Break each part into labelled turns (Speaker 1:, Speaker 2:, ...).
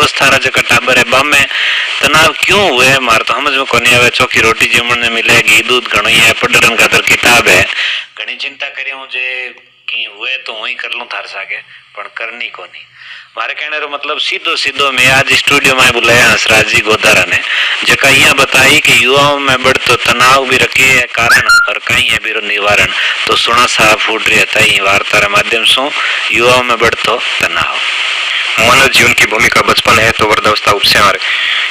Speaker 1: अवस्था रा जका टाबर है बा में तनाव क्यों हुए मार तो समझ में कोनी आवे। चौकी रोटी जमण ने मिले, घी दूध घणो ही है, पढ़न खातर किताब है, घणी चिंता करियो जे की हुए तो वही कर लूं थार सागे पण करनी कोनी। मारे कहने रो मतलब सीधो सीधो मैं आज स्टूडियो में बुलाया हंसराज जी गोदारा ने जका यहाँ बताई कि युवाओं में बढ़तो तनाव भी रखे है कारण और कहीं है भी निवारण। तो सुना साहब फूट रही था वार्ता माध्यम से युवाओं में बढ़तो तनाव।
Speaker 2: मानव जीवन की भूमिका बचपन है तो वृद्धावस्था उपसंहार।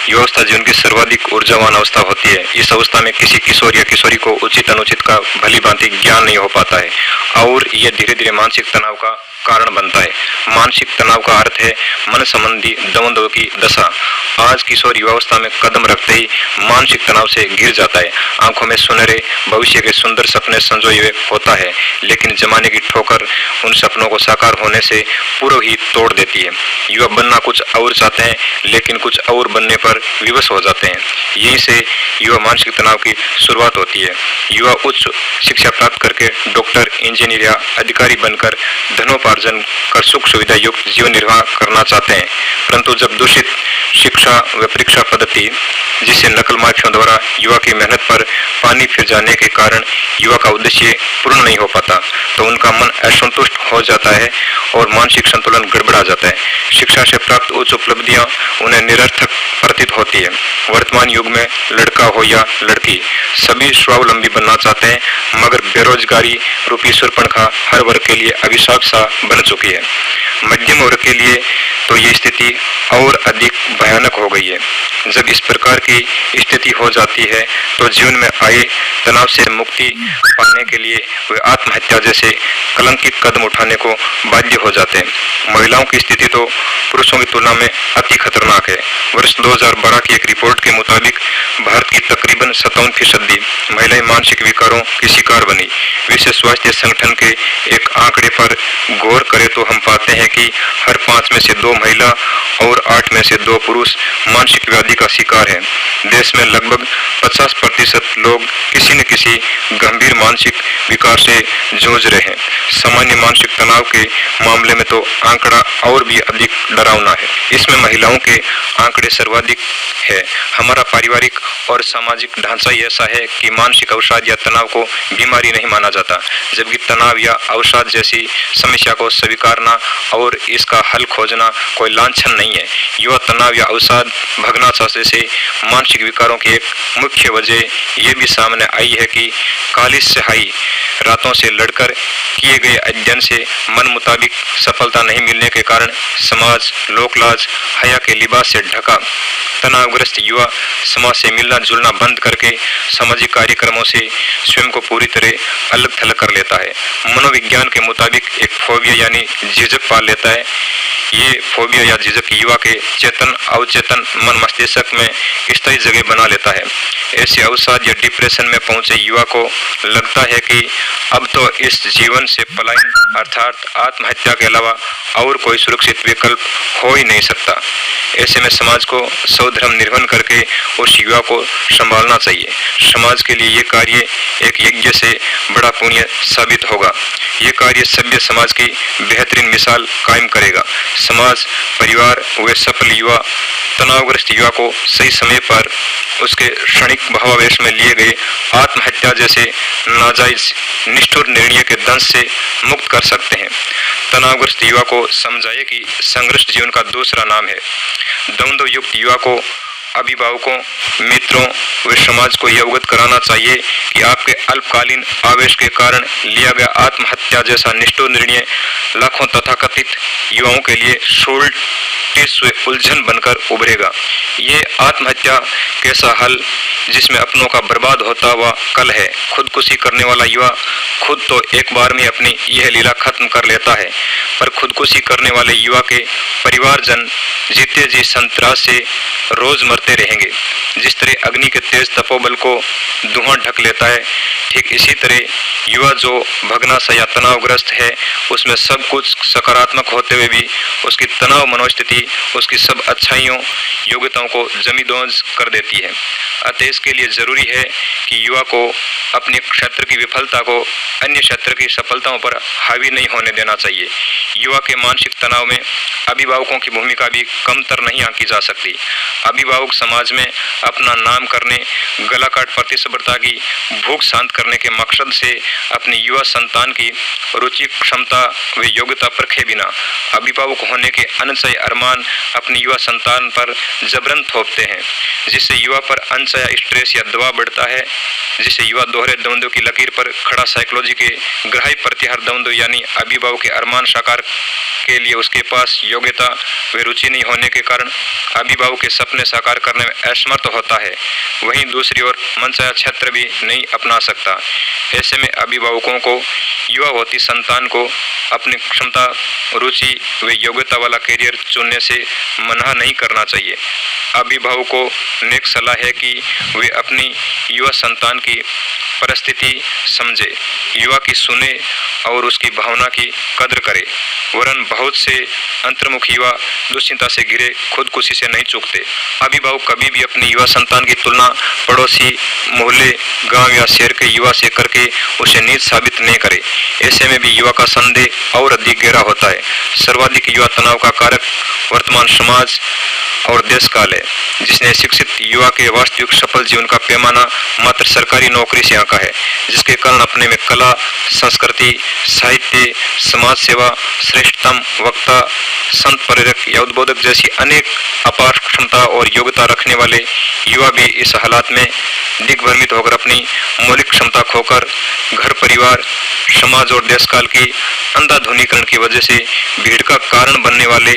Speaker 2: युवावस्था जीवन की सर्वाधिक ऊर्जावान अवस्था होती है। इस अवस्था में किसी किशोर या किशोरी को उचित अनुचित का भली भांति ज्ञान नहीं हो पाता है और यह धीरे धीरे मानसिक तनाव का कारण बनता है। मानसिक तनाव का अर्थ है मन संबंधी द्वंद्व की दशा। आज किशोर युवावस्था में कदम रखते ही मानसिक तनाव से घिर जाता है। आंखों में सुनहरे भविष्य के सुंदर सपने संजोए हुए होता है, लेकिन जमाने की ठोकर उन सपनों को साकार होने से पूर्व ही तोड़ देती है। युवा बनना कुछ और चाहते हैं, लेकिन कुछ और बनने पर विवश हो जाते हैं। यहीं से युवा मानसिक तनाव की शुरुआत होती है। युवा उच्च शिक्षा प्राप्त करके डॉक्टर, इंजीनियर या अधिकारी बनकर धनोपार्जन कर सुख सुविधा युक्त जीवन निर्वाह करना चाहते हैं, परंतु जब दूषित शिक्षा व परीक्षा पद्धति जिससे नकल माफियों द्वारा युवा की मेहनत पर पानी फिर जाने के कारण युवा का उद्देश्य पूर्ण नहीं हो पाता, तो उनका मन असंतुष्ट हो जाता है और मानसिक संतुलन गड़बड़ा जाता है। शिक्षा से प्राप्त उच्च उपलब्धियां उन्हें निरर्थक प्रतीत होती है। वर्तमान युग में लड़का हो या लड़की सभी स्वावलंबी बनना चाहते हैं, मगर बेरोजगारी रूपी शूर्पणखा हर वर्ग के लिए अभिशाप सा बन चुकी है। मध्यम वर्ग के लिए तो ये स्थिति और अधिक भयानक हो गई है। जब इस प्रकार की स्थिति हो जाती है तो जीवन में आए तनाव से मुक्ति पाने के लिए वे आत्महत्या जैसे कलंकित कदम उठाने को बाध्य हो जाते हैं। महिलाओं की स्थिति तो पुरुषों की तुलना में अति खतरनाक है। वर्ष 2012 की एक रिपोर्ट के मुताबिक भारत की तकरीबन 57% महिलाएं मानसिक विकारों की शिकार बनी। विश्व स्वास्थ्य संगठन के एक आंकड़े पर गौर करें तो हम पाते हैं कि हर 5 में से 2 महिला और 8 में से 2 पुरुष मानसिक व्याधि का शिकार है। देश में लगभग 50% लोग किसी न किसी गंभीर मानसिक विकार से जूझ रहे हैं। सामान्य मानसिक तनाव के मामले में तो आंकड़ा और भी अधिक डरावना है। इसमें महिलाओं के आंकड़े सर्वाधिक है। हमारा पारिवारिक और सामाजिक ढांचा ऐसा है कि मानसिक अवसाद या तनाव को बीमारी नहीं माना जाता, जबकि तनाव या अवसाद जैसी समस्या को स्वीकारना और इसका हल खोजना कोई लांछन नहीं है। युवा तनाव या अवसाद भगना चाहते से मानसिक विकारों की एक मुख्य वजह यह भी सामने आई है कि काली स्याही रातों से लड़कर किए गए अध्ययन से मन मुताबिक सफलता नहीं मिलने के कारण समाज लोकलाज हया के लिबास से ढका तनावग्रस्त युवा समाज से मिलना जुलना बंद करके सामाजिक कार्यक्रमों से स्वयं को पूरी तरह अलग थलग कर लेता है। मनोविज्ञान के मुताबिक एक फोबिया यानी झिझक पाल लेता है। ये फोबिया या झिझक युवा के चेतन अवचेतन मन मस्तिष्क में स्थायी जगह बना लेता है। ऐसे अवसाद या डिप्रेशन में पहुंचे युवा को लगता है कि अब तो इस जीवन से पलायन अर्थात आत्महत्या के अलावा और कोई सुरक्षित विकल्प हो ही नहीं सकता। ऐसे में समाज को स्वधर्म निर्वहन करके उस युवा को संभालना चाहिए। समाज के लिए ये कार्य एक यज्ञ से बड़ा पुण्य साबित होगा। ये कार्य सभ्य समाज की बेहतरीन मिसाल कायम करेगा। समाज परिवार व सफल युवा तनावग्रस्त युवा को सही समय पर उसके क्षणिक भावावेश में लिए गए आत्महत्या जैसे नाजायज निष्ठुर निर्णय के दंश से मुक्त कर सकते हैं। तनावग्रस्त युवा को समझाइए कि संघर्ष जीवन का दूसरा नाम है। द्वंद्व युक्त युवा को अभिभावकों मित्रों व समाज को यह अवगत कराना चाहिए कि आपके अल्पकालीन आवेश के कारण लिया गया आत्महत्या जैसा निष्ठुर निर्णय लाखों तथाकथित युवाओं के लिए उलझन बनकर उभरेगा। ये आत्महत्या कैसा हल जिसमें अपनों का बर्बाद होता हुआ कल है। खुदकुशी करने वाला युवा खुद तो एक बार में अपनी यह लीला खत्म कर लेता है, पर खुदकुशी करने वाले युवा के परिवारजन जीते जी संतरास से रोज मरते रहेंगे। जिस तरह अग्नि के तेज तपोबल को धुआं ढक लेता है, ठीक इसी तरह युवा जो भगनाशा या तनावग्रस्त है उसमें सब कुछ सकारात्मक होते हुए भी उसकी तनाव मनोस्थिति उसकी सब अच्छाइयों योग्यताओं को जमींदोज कर देती है। अतः इसके लिए जरूरी है कि युवा को अपने क्षेत्र की विफलता को अन्य क्षेत्र की सफलताओं पर हावी नहीं होने देना चाहिए। युवा के मानसिक तनाव में अभिभावकों की भूमिका भी कमतर नहीं आंकी जा सकती। अभिभावक समाज में अपना नाम करने, गला काट प्रतिस्पर्धा की भूख शांत करने के मकसद से अपनी युवा संतान की रुचि, क्षमता व योग्यता परखे बिना अभिभावक होने के अनचाहे अरमान अपनी युवा संतान पर जबरन थोपते हैं, जिससे युवा पर अनचाहा स्ट्रेस या दबाव बढ़ता है, जिससे युवा दोहरे द्वंद्व की लकीर पर खड़ा साइकोलॉजी के ग्राही प्रत्याहार द्वंद्व यानी अभिभावक के अरमान साकार के लिए उसके पास योग्यता व रुचि नहीं होने के कारण अभिभावक के सपने साकार करने में असमर्थ होता है। वहीं दूसरी ओर मनचाहा क्षेत्र भी नहीं अपना सकता। ऐसे में अभिभावकों को युवा होती संतान को अपनी क्षमता, रुचि व योग्यता वाला करियर चुनने से मना नहीं करना चाहिए। अभिभावकों को नेक सलाह है कि वे अपनी युवा संतान की परिस्थिति समझे, युवा की सुने और उसकी भावना की कद्र करे। वरन बहुत से अंतर्मुख युवा दुश्चिंता से घिरे खुदकुशी से नहीं चूकते। अभिभावक कभी भी अपनी युवा संतान की तुलना पड़ोसी, मोहल्ले, गांव या शहर के युवा से करके उसे नीच साबित नहीं करे। ऐसे में भी युवा का संदेह और अधिक गहरा होता है। सर्वाधिक युवा तनाव का कारक वर्तमान समाज और देश काल है, जिसने शिक्षित युवा के वास्तविक सफल जीवन का पैमाना मात्र सरकारी नौकरी से आंका है, जिसके कारण अपने में कला, संस्कृति, साहित्य, समाज सेवा, श्रेष्ठतम वक्ता, संत प्रेरक या उद्बोधक जैसी अनेक अपार क्षमता और योग्यता रखने वाले युवा भी इस हालात में दिग्भ्रमित होकर अपनी मौलिक क्षमता खोकर घर, परिवार, समाज और देश काल की अंधाधुनीकरण की वजह से भीड़ का कारण बनने वाले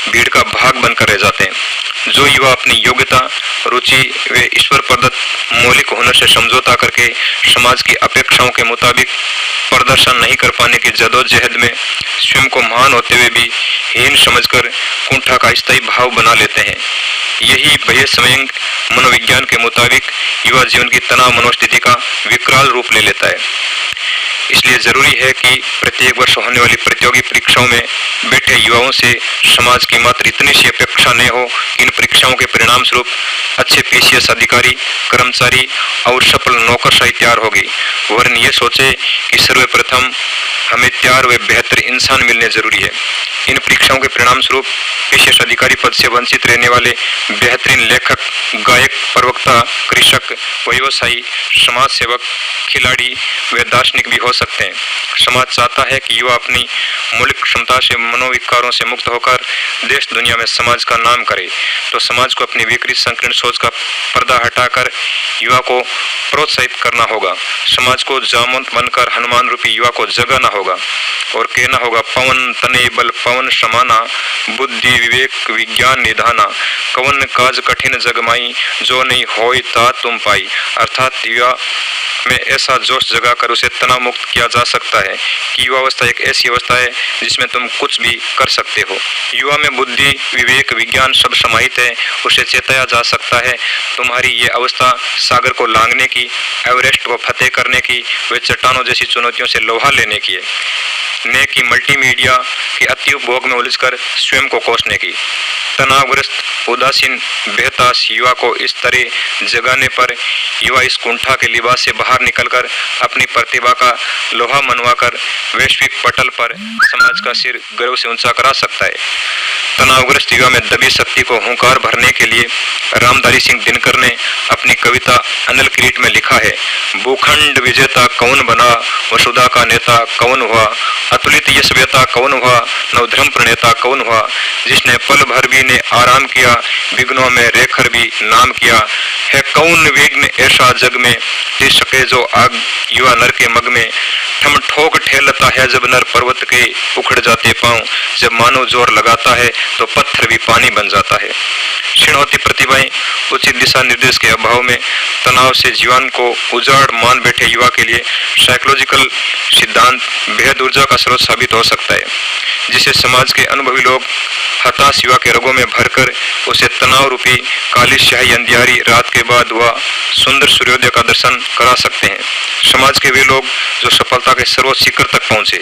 Speaker 2: भीड़ का भाग बनकर रह जाते हैं। जो युवा अपनी योग्यता, रुचि व ईश्वर प्रदत्त मौलिक हुनर से समझौता करके समाज की अपेक्षाओं के मुताबिक प्रदर्शन नहीं कर पाने की जदोजहद में स्वयं को महान होते हुए भी हीन समझकर कुंठा का स्थायी भाव बना लेते हैं, यही भय संयंग मनोविज्ञान के मुताबिक युवा जीवन की तनाव मनोस्थिति का विकराल रूप ले लेता है। इसलिए जरूरी है कि प्रत्येक वर्ष होने वाली प्रतियोगी परीक्षाओं में बैठे युवाओं से समाज की मात्र इतनी सी अपेक्षा न हो कि इन परीक्षाओं के परिणाम स्वरूप अच्छे पीसीएस अधिकारी, कर्मचारी और सफल नौकरशाही तैयार होगी। वरन ये सोचे कि सर्वप्रथम हमें तैयार व बेहतर इंसान मिलने जरूरी है। इन परीक्षाओं के परिणाम स्वरूप पीसीएस अधिकारी पद से वंचित रहने वाले बेहतरीन लेखक, गायक, प्रवक्ता, कृषक, व्यवसायी, समाज सेवक, खिलाड़ी व दार्शनिक भी हो सकते हैं। समाज चाहता है कि युवा अपनी मौलिक क्षमता से, मनोविकारों से मुक्त होकर देश दुनिया में समाज का नाम करे। तो समाज को अपनी विकृत संकीर्ण सोच का पर्दा हटाकर युवा को प्रोत्साहित करना होगा। समाज को जामवंत बनकर हनुमान रूपी युवा को जगाना होगा और कहना होगा, पवन तने बल पवन समाना, बुद्धि विवेक विज्ञान निधाना, कवन काज कठिन जगमाई, जो नहीं होई ता तुम पाई। अर्थात युवा में ऐसा जोश जगाकर उसे तनाव मुक्त किया जा सकता है कि युवा अवस्था एक ऐसी अवस्था है जिसमें तुम कुछ भी कर सकते हो। युवा में बुद्धि, विवेक, विज्ञान सब समाहित है, उसे चेताया जा सकता है। तुम्हारी ये अवस्था सागर को लांघने की, एवरेस्ट को फतेह करने की व चट्टानों जैसी चुनौतियों से लोहा लेने की है, न कि मल्टीमीडिया के अति उपभोग में उलझकर स्वयं को कोसने की। तनावग्रस्त, उदासीन, बेहताश युवा को इस तरह जगाने पर युवा इस कुंठा के लिबास से बाहर निकलकर अपनी प्रतिभा का लोहा मनवाकर वैश्विक पटल पर समाज का सिर गर्व से ऊंचा करा सकता है। तनावग्रस्त युवा में दबी शक्ति को हुंकार भरने के लिए रामधारी सिंह दिनकर ने अपनी कविता अनल किरीट में लिखा है, भूखंड विजेता कौन बना, वसुधा का नेता कौन हुआ, अतुलित यशवेता कौन हुआ, नवधर्म प्रणेता कौन हुआ, जिसने पल भर भी ने आराम किया, विघ्नों में रेखर भी नाम किया, है कौन विघ्न ऐसा जग में, टिक सके जो आग युवा नर के मग में, ठम ठोक ठेलता है जब नर पर्वत के उखड़ जाते पांव, जब मानव जोर लगाता है तो पत्थर भी पानी बन जाता है। क्षीण होती प्रतिभाएं उचित दिशा निर्देश के अभाव में तनाव से जीवन को उजाड़ मान बैठे युवा के लिए साइकोलॉजिकल सिद्धांत बेहद ऊर्जा का स्रोत साबित हो सकता है, जिसे समाज के अनुभवी लोग हताश युवा के रगों में भरकर उसे तनाव रूपी काली स्याही अंधियारी रात के बाद हुआ सुंदर सूर्योदय का दर्शन करा सकते हैं। समाज के वे लोग जो सफलता के सर्वोच्च शिखर तक पहुंचे,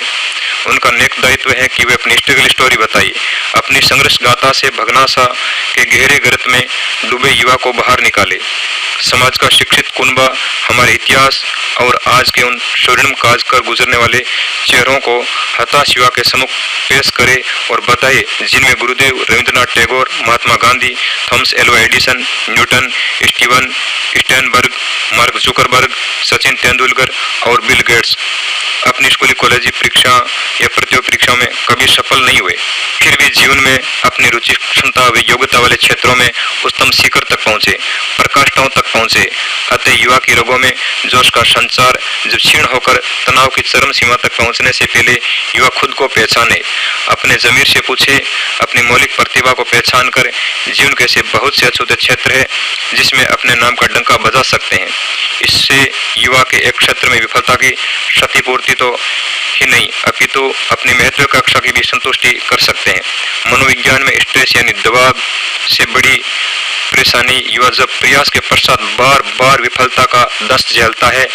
Speaker 2: उनका नेक दायित्व है कि वे अपनी स्ट्रगल स्टोरी बताइए, अपनी संघर्ष गाथा से भगनासा के गहरे गर्त में डूबे युवा को बाहर निकाले। समाज का शिक्षित कुनबा हमारे इतिहास और आज के उन स्वर्णिम काज कर गुजरने वाले चेहरों को हताश युवा के सम्मुख पेश करे और बताए, जिनमें Gurudev Rabindranath Tagore, Mahatma Gandhi, Thomas Alva Edison, Newton, Steven Sternberg, Mark Zuckerberg, Sachin Tendulkar और बिल गेट्स अपनी स्कूली कॉलेजी परीक्षा या प्रतियोगी परीक्षा में कभी सफल नहीं हुए, फिर भी जीवन में अपनी रुचि, क्षमता व योग्यता वाले क्षेत्रों में उच्चतम शिखर तक पहुंचे, प्रकाष्ठाओं तक पहुंचे। अतः युवा की रगों में जोश का संचार जब क्षीण होकर तनाव की चरम सीमा तक पहुंचने से पहले युवा खुद को पहचाने, अपने जमीर से पूछे, अपनी मौलिक प्रतिभा को पहचान कर जीवन के ऐसे बहुत से अछूते क्षेत्र है जिसमें अपने नाम का डंका बजा सकते हैं। इससे युवा के एक क्षेत्र में विफलता की क्षतिपूर्ति तो ही नहीं अपितु अपनी महत्वाकांक्षा की भी संतुष्टि कर सकते हैं। मनोविज्ञान में स्ट्रेस यानी दबाव से बड़ी परेशानी युवा जब प्रयास के पश्चात बार बार विफलता का दस्त झेलता है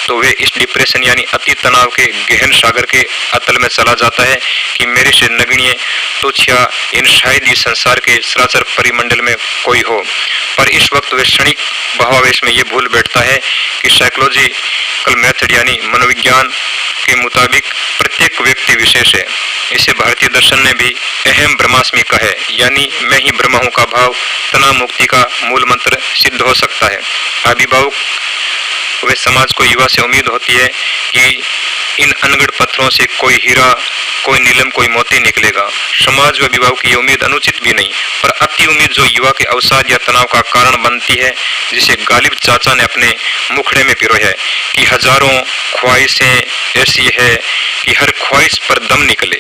Speaker 2: तो वे इस डिप्रेशन यानी अति तनाव के गहन सागर के अतल में चला जाता है कि मेरे से नगण्य तुच्छ या इन शायद ही संसार के सरासर परिमंडल में कोई हो। पर इस वक्त वे क्षणिक भावावेश में ये भूल बैठता है कि साइकोलॉजिकल मेथड यानी मनोविज्ञान के मुताबिक प्रत्येक व्यक्ति विशेष है। इसे भारतीय दर्शन ने भी अहम ब्रह्मास्मि कहा है, यानी मैं ही ब्रह्म हूं का भाव तनाव मुक्ति का मूल मंत्र सिद्ध हो सकता है। अभिभावक वे समाज को युवा से उम्मीद होती है कि इन अनगढ़ पत्थरों से कोई हीरा, कोई नीलम, कोई मोती निकलेगा। समाज व अभिभावक की उम्मीद अनुचित भी नहीं, पर अति उम्मीद जो युवा के अवसाद या तनाव का कारण बनती है, जिसे गालिब चाचा ने अपने मुखड़े में पिरोया है कि हजारों ख्वाहिशें ऐसी है कि हर ख्वाहिश पर दम निकले,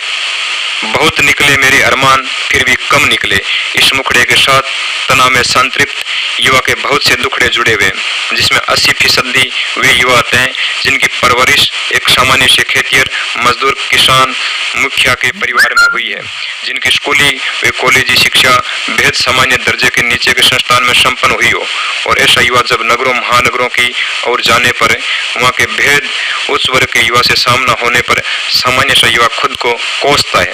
Speaker 2: बहुत निकले मेरे अरमान फिर भी कम निकले। इस मुखड़े के साथ तनाव में संतृप्त युवा के बहुत से दुखड़े जुड़े हुए, जिसमें 80% वे युवा आते हैं जिनकी परवरिश एक सामान्य से खेतिहर मजदूर किसान मुखिया के परिवार में हुई है, जिनकी स्कूली व कॉलेजी शिक्षा बेहद सामान्य दर्जे के नीचे के संस्थान में संपन्न हुई हो। और ऐसा युवा जब नगरों महानगरों की ओर जाने पर वहाँ के भेद उच्च वर्ग के युवा से सामना होने पर सामान्य सा युवा खुद को कोसता है।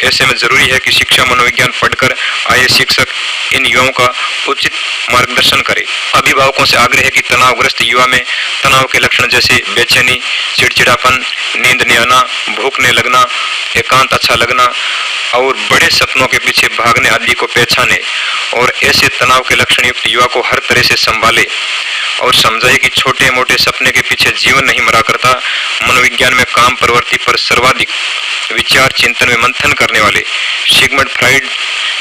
Speaker 2: ऐसे में जरूरी है कि शिक्षा मनोविज्ञान पढ़कर आए शिक्षक इन युवाओं का उचित मार्गदर्शन करे। अभिभावकों से आग्रह है कि तनावग्रस्त युवा में तनाव के लक्षण जैसे बेचैनी, चिड़चिड़ापन, नींद नहीं आना, भूखने लगना, एकांत अच्छा लगना और बड़े सपनों के पीछे भागने आदि को पहचाने और ऐसे तनाव के लक्षण युक्त युवा को हर तरह से संभाले और समझाए कि छोटे मोटे सपने के पीछे जीवन नहीं मरा करता। मनोविज्ञान में काम प्रवृत्ति पर सर्वाधिक विचार चिंतन में मंथन करने वाले सिगमंड फ्राइड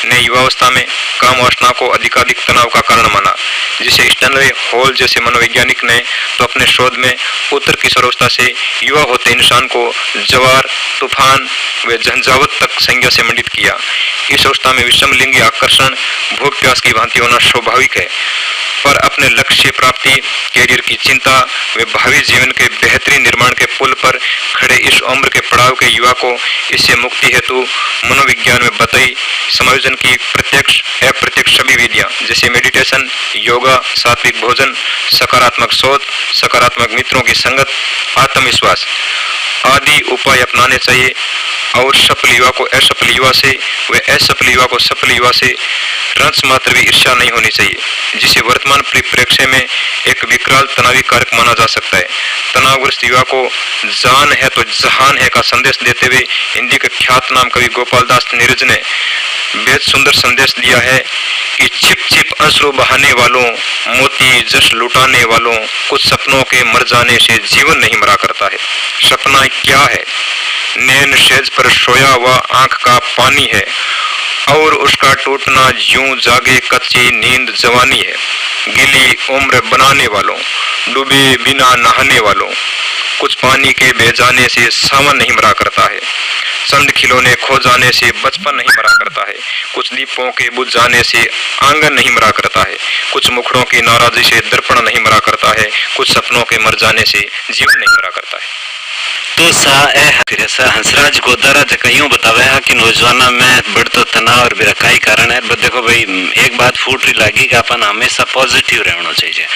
Speaker 2: ने युवावस्था में काम वासना को अधिकाधिक तनाव का कारण माना, जिसे स्टैनले हॉल जैसे मनोवैज्ञानिक ने तो अपने शोध में उत्तर किशोरावस्था से युवा होते इंसान को जवार, तूफान व झंझावत तक संज्ञा से मंडित किया। इस अवस्था में विषम लिंगी आकर्षण भूख प्यास की भांति होना स्वाभाविक है, पर अपने लक्ष्य प्राप्ति, कैरियर की चिंता व भावी जीवन के बेहतरीन निर्माण के पुल पर खड़े इस उम्र के पड़ाव के युवा को इससे मुक्ति हेतु मनोविज्ञान में बताई समायोजन की प्रत्यक्ष अप्रत्यक्ष सभी विधियां जैसे मेडिटेशन, योगा, सात्विक भोजन, सकारात्मक सोच, सकारात्मक मित्रों की संगत, आत्मविश्वास आदि उपाय अपनाने चाहिए। और सफल युवा को असफल युवा से व असफल युवा को सफल युवा से रंच मात्र भी ईर्ष्या नहीं होनी चाहिए, जिसे वर्तमान परिप्रेक्ष्य में एक विकराल तनावी कारक माना जा सकता है। तनावग्रस्त युवा को जान है तो जहान है का संदेश देते हुए हिंदी के ख्यात नाम कवि गोपाल दास नीरज ने बेहद सुंदर संदेश दिया है कि छिप छिप आंसू बहाने वालों, मोती जश लुटाने वालों, कुछ सपनों के मर जाने से जीवन नहीं मरा करता है। सपना क्या है? नैन सेज पर सोया हुआ आंख का पानी है और उसका टूटना यूं जागे कच्ची नींद जवानी है। गीली उम्र बनाने वालों, डूबे बिना नहाने वालों, कुछ पानी के बह जाने से सावन नहीं मरा करता है। चंद खिलौने खो जाने से बचपन नहीं मरा करता है। कुछ दीपों के बुझ जाने से आंगन नहीं मरा करता है। कुछ मुखड़ों की नाराजी से दर्पण नहीं मरा करता है। कुछ सपनों के मर जाने से जीवन नहीं मरा करता है।
Speaker 1: तो सा हंसराज गोदारा जका यूं बतावे है कि नौजवाना में बढ़तो तनाव और बेरकाई कारण है। देखो भाई, एक बात फूट रही लगी कि अपन हमेशा पॉजिटिव रहना चाहिए।